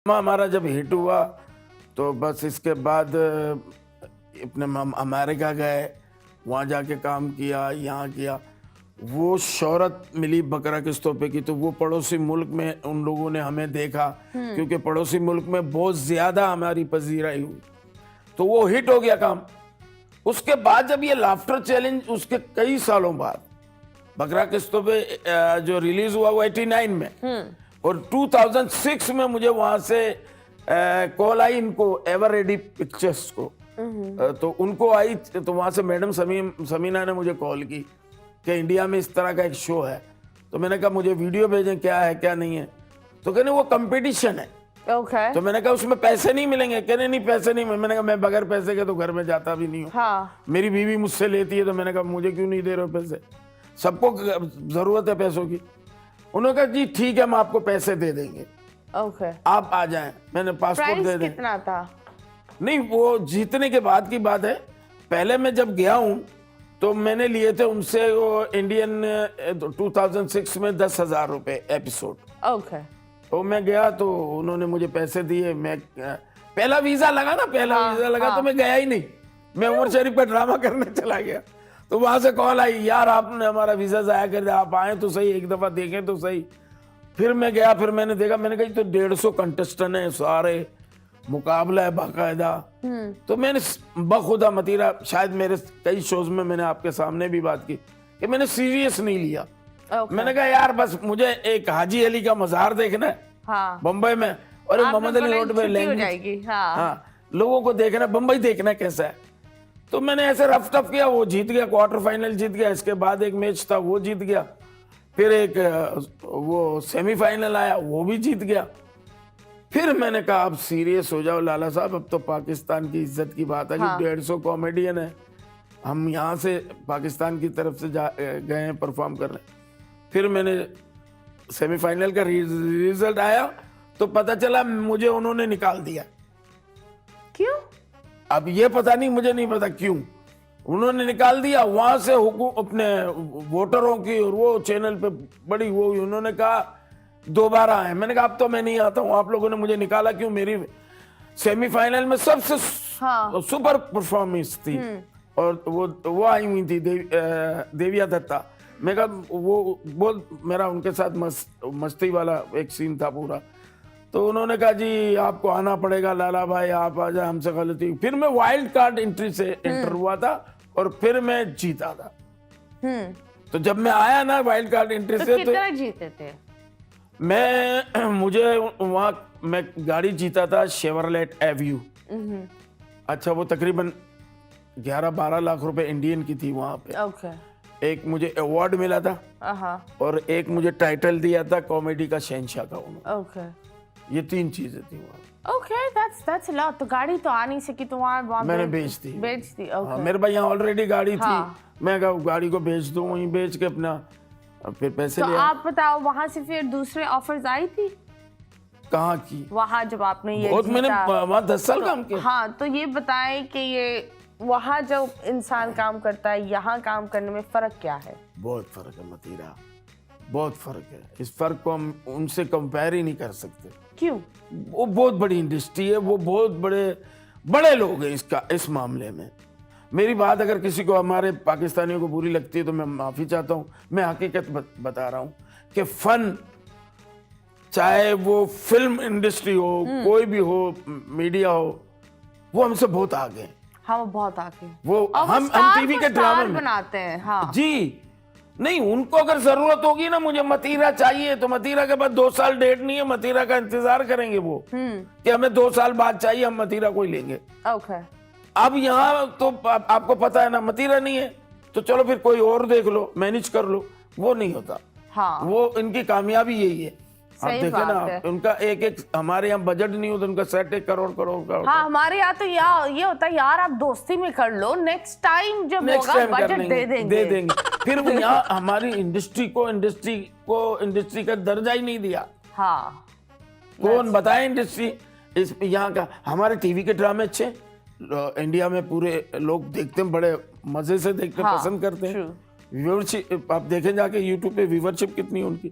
हमारा जब हिट हुआ तो बस इसके बाद अपने हम अमेरिका गए, वहाँ जाके काम किया, यहाँ किया। वो शोहरत मिली बकरा किस्तों पे की, तो वो पड़ोसी मुल्क में उन लोगों ने हमें देखा, क्योंकि पड़ोसी मुल्क में बहुत ज्यादा हमारी पजीराई हुई, तो वो हिट हो गया काम। उसके बाद जब ये लाफ्टर चैलेंज, उसके कई सालों बाद बकरा किस्तों पे जो रिलीज हुआ वो 89 में, और 2006 में मुझे वहां से कॉल आई इनको एवर रेडी पिक्चर्स को, तो उनको आई, तो वहां से मैडम समीना ने मुझे कॉल की कि इंडिया में इस तरह का एक शो है। तो मैंने कहा मुझे वीडियो भेजें, क्या है क्या नहीं है। तो कहने वो कंपटीशन है। तो मैंने कहा उसमें पैसे नहीं मिलेंगे। कहने नहीं पैसे नहीं। मैंने कहा मैं बगैर पैसे के तो घर में जाता भी नहीं हूँ। हाँ। मेरी बीवी मुझसे लेती है, तो मैंने कहा मुझे क्यों नहीं दे रहे हो पैसे, सबको जरूरत है पैसों की। उन्होंने कहा जी ठीक है, हम आपको पैसे दे देंगे, आप आ जाएं। मैंने पासपोर्ट दे दिया। कितना था? नहीं, वो जीतने के बाद की बात है। पहले मैं जब गया हूं तो मैंने लिए थे उनसे वो इंडियन 2006 में 10,000 रुपए एपिसोड। तो मैं गया तो उन्होंने मुझे पैसे दिए। मैं पहला वीजा लगा ना, वीजा लगा तो मैं गया ही नहीं। मैं उमर शरीफ का ड्रामा करने चला गया। तो वहां से कॉल आई, यार आपने हमारा वीजा जाया कर दिया, आप आए तो सही, एक दफा देखें तो सही। फिर मैं गया, फिर मैंने देखा, मैंने कहा तो 150 कंटेस्टेंट है, सारे मुकाबला है बाकायदा। तो मैंने बखुदा मतीरा, शायद मेरे कई शोज में मैंने आपके सामने भी बात की कि मैंने सीरियस नहीं लिया। मैंने कहा यार बस मुझे एक हाजी अली का मजार देखना है बम्बई में, और मोहम्मद अली रोड पे लैंग्वेज, लोगों को देखना, बम्बई देखना कैसा है। तो मैंने ऐसे रफ टफ किया, वो जीत गया, क्वार्टर फाइनल जीत गया। इसके बाद एक मैच था वो जीत गया, फिर एक वो सेमीफाइनल आया वो भी जीत गया। फिर मैंने कहा अब सीरियस हो जाओ लाला साहब, अब तो पाकिस्तान की इज्जत की बात है कि 150 कॉमेडियन है, हम यहाँ से पाकिस्तान की तरफ से गए हैं परफॉर्म कर रहे हैं। फिर मैंने सेमीफाइनल का रिजल्ट आया तो पता चला मुझे उन्होंने निकाल दिया। क्यों? अब ये पता नहीं, मुझे नहीं पता क्यों उन्होंने निकाल दिया। वहां से अपने वोटरों की और वो चैनल पे बड़ी वो, उन्होंने कहा दोबारा आए। मैंने कहा अब तो मैं नहीं आता हूँ, आप लोगों ने मुझे निकाला क्यों? मेरी सेमीफाइनल में सबसे सुपर परफॉर्मेंस थी, और वो आई हुई थी देविया दत्ता। मैं कहा वो मेरा उनके साथ मस्ती वाला एक सीन था पूरा। तो उन्होंने कहा जी आपको आना पड़ेगा लाला भाई, आप आ जाए, हमसे गलती। फिर मैं वाइल्ड कार्ड एंट्री से एंटर हुआ था और फिर मैं जीता था। तो जब मैं आया ना वाइल्ड कार्ड एंट्री से, कितना जीते थे? मुझे वहां मैं गाड़ी जीता था शेवरलेट एव्यू। अच्छा, वो तकरीबन 11-12 लाख रुपए इंडियन की थी वहां पे। एक मुझे अवार्ड मिला था और एक मुझे टाइटल दिया था कॉमेडी का शहंशाह का। ये 3 चीजें थी वहाँ। that's a lot। तो गाड़ी तो आ नहीं सकी, तो वहाँ मैंने बेच दी। मेरे भाई यहाँ ऑलरेडी गाड़ी थी। मैं गाड़ी को बेच दूं, वहीं बेच के अपना फिर पैसे तो आप बताओ, वहाँ से फिर दूसरे ऑफर्स आई थी? कहाँ की? वहाँ जब आपने ये बहुत, मैंने वहाँ 10 साल काम किया। हाँ, तो ये बताएं कि ये वहाँ जब इंसान काम करता है, यहाँ काम करने में फर्क क्या है? बहुत फर्क है मतीरा, बहुत फर्क है। इस फर्क को हम उनसे कंपेयर ही नहीं कर सकते। क्यों? वो बहुत बड़ी इंडस्ट्री है, वो बहुत बड़े लोग हैं इस मामले में। मेरी बात अगर किसी को, हमारे पाकिस्तानियों को बुरी लगती है तो मैं माफी चाहता हूँ। मैं हकीकत बता रहा हूँ कि फन, चाहे वो फिल्म इंडस्ट्री हो, कोई भी हो, मीडिया हो, वो हमसे बहुत आगे हैं। हाँ, वो बहुत आगे। वो हम टीवी के ड्रामे बनाते हैं। हाँ जी। नहीं, उनको अगर जरूरत होगी ना, मुझे मतीरा चाहिए, तो मतीरा के बाद 2 साल डेट नहीं है, मतीरा का इंतजार करेंगे वो कि हमें 2 साल बाद चाहिए, हम मतीरा को ही लेंगे। अब यहाँ तो आपको पता है ना, मतीरा नहीं है तो चलो फिर कोई और देख लो, मैनेज कर लो। वो नहीं होता। वो इनकी कामयाबी यही है। आप देखे ना, उनका एक हमारे यहाँ बजट नहीं होता, उनका सेट 1 करोड़ का। हाँ, हमारे यहाँ तो ये होता है यार, आप दोस्ती में कर लो, नेक्स्ट टाइम जब होगा बजट दे देंगे। फिर यहाँ हमारी इंडस्ट्री को इंडस्ट्री का दर्जा ही नहीं दिया। कौन बताए इंडस्ट्री इस यहाँ का? हमारे टीवी के ड्रामे अच्छे इंडिया में पूरे लोग देखते हैं, बड़े मजे से देखते, पसंद करते हैं। व्यूअरशिप आप देखें जाके यूट्यूब पे, व्यूअरशिप कितनी उनकी,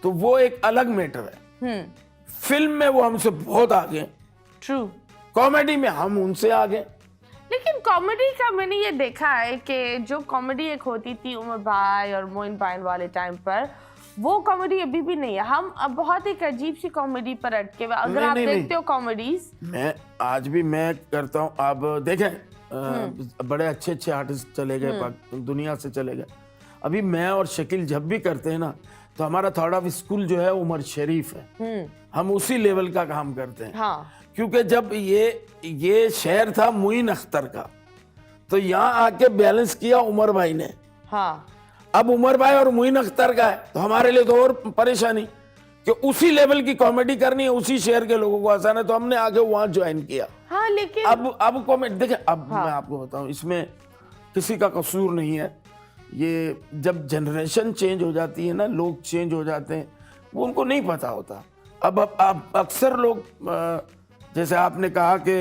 तो वो एक अलग मैटर है। फिल्म में वो हमसे बहुत आगे, ट्रू। कॉमेडी में हम उनसे आगे। लेकिन कॉमेडी का मैंने ये देखा है कि जो कॉमेडी एक होती थी उमर भाई और मोइन भाई वाले टाइम पर, वो कॉमेडी अभी भी नहीं है। हम अब बहुत एक अजीब सी कॉमेडी पर अटके हुए। अगर आप देखते हो कॉमेडीज, मैं आज भी मैं करता हूँ। आप देखें बड़े अच्छे अच्छे आर्टिस्ट चले गए, दुनिया से चले गए। अभी मैं और शकील जब भी करते हैं ना, तो हमारा थर्ड ऑफ स्कूल जो है उमर शरीफ है, हम उसी लेवल का काम करते हैं। हाँ। क्योंकि जब ये शहर था मुइन अख्तर का, तो यहाँ आके बैलेंस किया उमर भाई ने। हाँ। अब उमर भाई और मुइन अख्तर का है, तो हमारे लिए तो और परेशानी कि उसी लेवल की कॉमेडी करनी है, उसी शहर के लोगों को आसान है, तो हमने आगे वहां ज्वाइन किया। हाँ, लेकिन अब कॉमेडी देखें, अब मैं आपको बताऊं, इसमें किसी का कसूर नहीं है। ये जब जनरेशन चेंज हो जाती है ना, लोग चेंज हो जाते हैं, वो उनको नहीं पता होता। अब अक्सर लोग, जैसे आपने कहा कि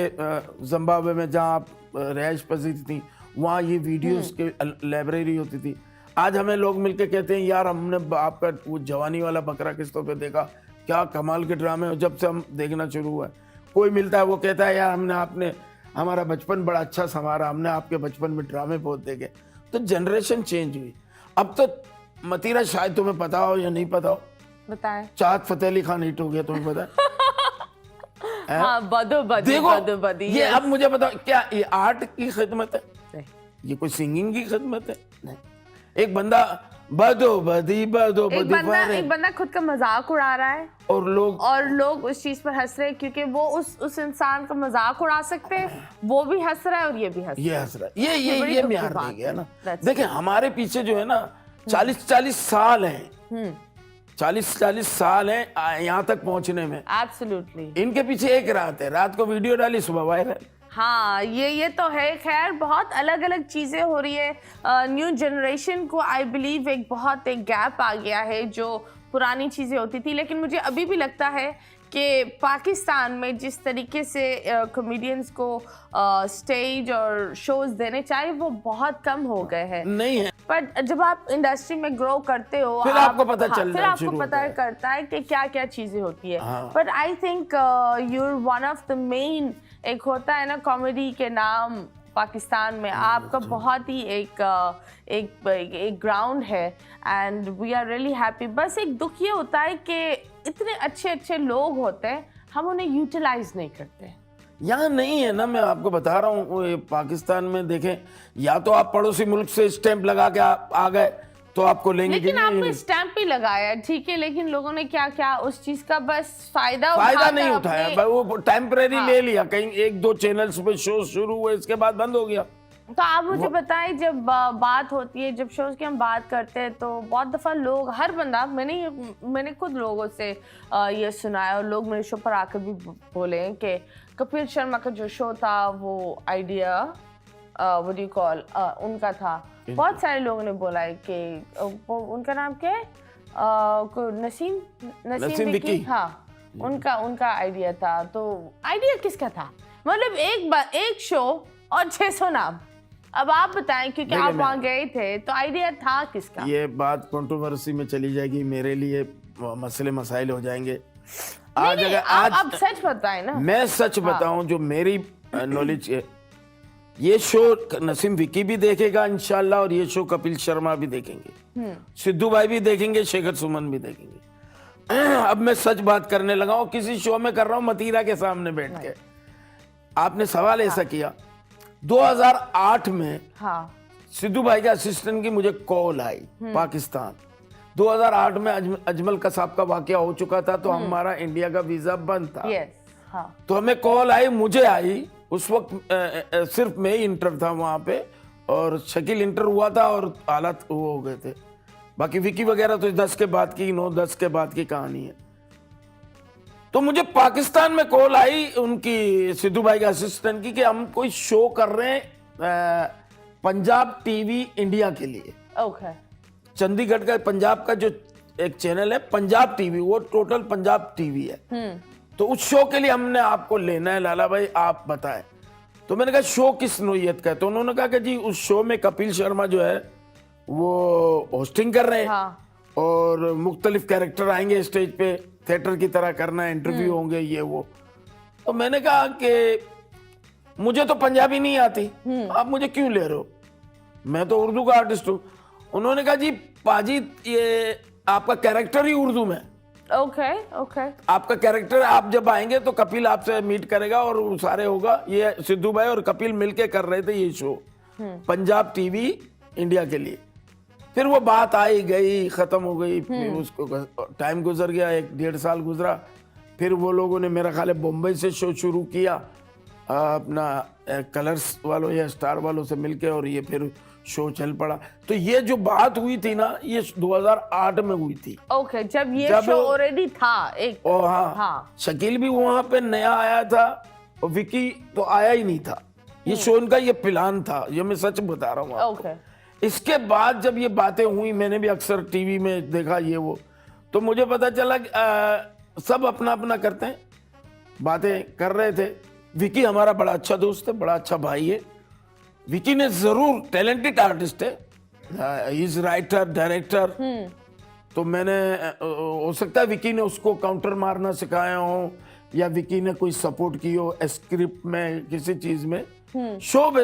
जिम्बाब्वे में जहाँ आप रिहाइश पजीर थी, वहाँ ये वीडियोस के लाइब्रेरी होती थी। आज हमें लोग मिलके कहते हैं यार हमने आपका वो जवानी वाला बकरा किस्तों पे देखा, क्या कमाल के ड्रामे, जब से हम देखना शुरू हुआ है। कोई मिलता है वो कहता है यार आपने हमारा बचपन बड़ा अच्छा संवारा, हमने आपके बचपन में ड्रामे बहुत देखे। तो जनरेशन चेंज हुई। अब तो मतीरा शायद तुम्हें पता हो या नहीं पता हो, बताएं। चाहत फतेह अली खान हिट हो गया, तुम्हें पता है? हाँ, बदो-बदी, देखो बदो-बदी, ये yes। अब मुझे बताओ, क्या ये आर्ट की खिदमत है? नहीं। ये कोई सिंगिंग की खिदमत है? नहीं। एक बंदा बदो-बदी एक बंदा खुद का मजाक उड़ा रहा है और लोग उस चीज पर हंस रहे हैं, क्योंकि वो उस इंसान का मजाक उड़ा सकते हैं। वो भी हंस रहा है और ये भी हंस रहा है। ये म्यार नहीं गया ना। देखिए हमारे पीछे जो है ना 40-40 साल हैं, 40-40 साल हैं यहाँ तक पहुंचने में। एब्सोल्युटली। इनके पीछे एक रात है, रात को वीडियो डाली, सुबह वायरल। हाँ, ये तो है। खैर, बहुत अलग अलग चीजें हो रही है। न्यू जनरेशन को आई बिलीव एक गैप आ गया है, जो पुरानी चीजें होती थी। लेकिन मुझे अभी भी लगता है कि पाकिस्तान में जिस तरीके से कॉमेडियंस को स्टेज और शोज देने चाहिए, वो बहुत कम हो गए हैं। नहीं है, पर जब आप इंडस्ट्री में ग्रो करते हो, फिर आपको पता फिर आपको पता करता है कि क्या क्या चीजें होती है। But I think your one of the main, एक होता है ना कॉमेडी के नाम पाकिस्तान में, आपका बहुत ही एक ग्राउंड है, and we are really happy. बस एक दुख ये होता है कि इतने अच्छे अच्छे लोग होते हैं, हम उन्हें यूटिलाइज नहीं करते। यहाँ नहीं है ना, मैं आपको बता रहा हूँ। पाकिस्तान में देखें, या तो आप पड़ोसी मुल्क से स्टैंप लगा के आ गए तो आपको लेंगे, लेकिन आपने स्टैंप ही लगाया, ठीक है, लेकिन लोगों ने क्या क्या उस चीज का बस फायदा नहीं उठाया। वो टेम्परेरी ले लिया, कहीं 1-2 चैनल्स पे शो शुरू हुए, इसके बाद बंद हो गया। तो आप मुझे बताएं, जब बात होती है, जब शोज की हम बात करते हैं, तो बहुत दफा लोग, हर बंदा, मैंने खुद लोगों से ये सुनाया, और लोग मेरे शो पर आकर भी बोले हैं कि कपिल शर्मा का जो शो था वो idea what do you call उनका था। बहुत सारे लोगों ने बोला है कि उनका नाम क्या है, नसीम विकी। हाँ, उनका आइडिया था। तो आइडिया किसका था? मतलब एक शो और 600 नाम। अब आप बताएं, क्योंकि आप वहाँ गए थे, तो आइडिया था किसका? ये बात कंट्रोवर्सी में चली जाएगी, मेरे लिए मसले मसाइल हो जाएंगे। आज आप सच बताएं ना। मैं सच बताऊं, जो मेरी नॉलेज है, ये शो नसीम विकी भी देखेगा इंशाल्लाह, और ये शो कपिल शर्मा भी देखेंगे, सिद्धू भाई भी देखेंगे, शेखर सुमन भी देखेंगे। अब मैं सच बात करने लगा हूं, किसी शो में कर रहा हूं मतीरा के सामने बैठ के। आपने सवाल ऐसा किया, 2008 में सिद्धू भाई के असिस्टेंट की मुझे कॉल आई पाकिस्तान। 2008 में अजमल कसाब का वाकया हो चुका था, तो हमारा इंडिया का वीजा बंद था। तो हमें कॉल आई, मुझे आई। उस वक्त सिर्फ मैं ही इंटर था वहां पे, और शकील इंटर हुआ था, और हालात वो हो गए थे। बाकी विकी वगैरह तो 10 के बाद की 9-10 के बाद की कहानी है। तो मुझे पाकिस्तान में कॉल आई उनकी, सिद्धू भाई के असिस्टेंट की, कि हम कोई शो कर रहे हैं पंजाब टीवी इंडिया के लिए। चंडीगढ़ का पंजाब का जो एक चैनल है पंजाब टीवी, वो टोटल पंजाब टीवी है। तो उस शो के लिए हमने आपको लेना है लाला भाई, आप बताएं। तो मैंने कहा शो किस नोयत का है? तो उन्होंने कहा कि जी उस शो में कपिल शर्मा जो है वो होस्टिंग कर रहे हैं, और मुख्तलिफ कैरेक्टर आएंगे स्टेज पे, थिएटर की तरह करना है, इंटरव्यू होंगे ये वो। तो मैंने कहा कि मुझे तो पंजाबी नहीं आती, आप मुझे क्यों ले रहे हो, मैं तो उर्दू का आर्टिस्ट हूँ। उन्होंने कहा जी पाजी ये आपका कैरेक्टर ही उर्दू में। Okay okay. आपका कैरेक्टर, आप जब आएंगे तो कपिल आपसे मीट करेगा और वो सारे होगा। ये सिद्धू भाई और कपिल मिलके कर रहे थे ये शो, पंजाब टीवी इंडिया के लिए। फिर वो बात आई गई, खत्म हो गई, फिर उसको टाइम गुजर गया, 1-1.5 साल गुजरा। फिर वो लोगों ने मेरा ख्याल है बॉम्बे से शो शुरू किया अपना कलर्स वालों या स्टार वालों से मिलके, और ये फिर शो चल पड़ा। तो ये जो बात हुई थी ना, ये 2008 में हुई थी। ओके, जब ये शो ऑलरेडी था एक। ओ हाँ, शकील भी वहां पे नया आया था और विकी तो आया ही नहीं था। ये शो इनका ये प्लान था, ये मैं सच बता रहा हूँ आपको। इसके बाद जब ये बातें हुई, मैंने भी अक्सर टीवी में देखा ये वो, तो मुझे पता चला कि सब अपना अपना करते हैं, बातें कर रहे थे। विकी हमारा बड़ा अच्छा दोस्त है, बड़ा अच्छा भाई है। विकी ने जरूर, टैलेंटेड आर्टिस्ट है, इज राइटर डायरेक्टर। तो मैंने हो सकता है विकी ने उसको काउंटर मारना सिखाया हो, या विकी ने कोई सपोर्ट की हो स्क्रिप्ट में, किसी चीज में। शो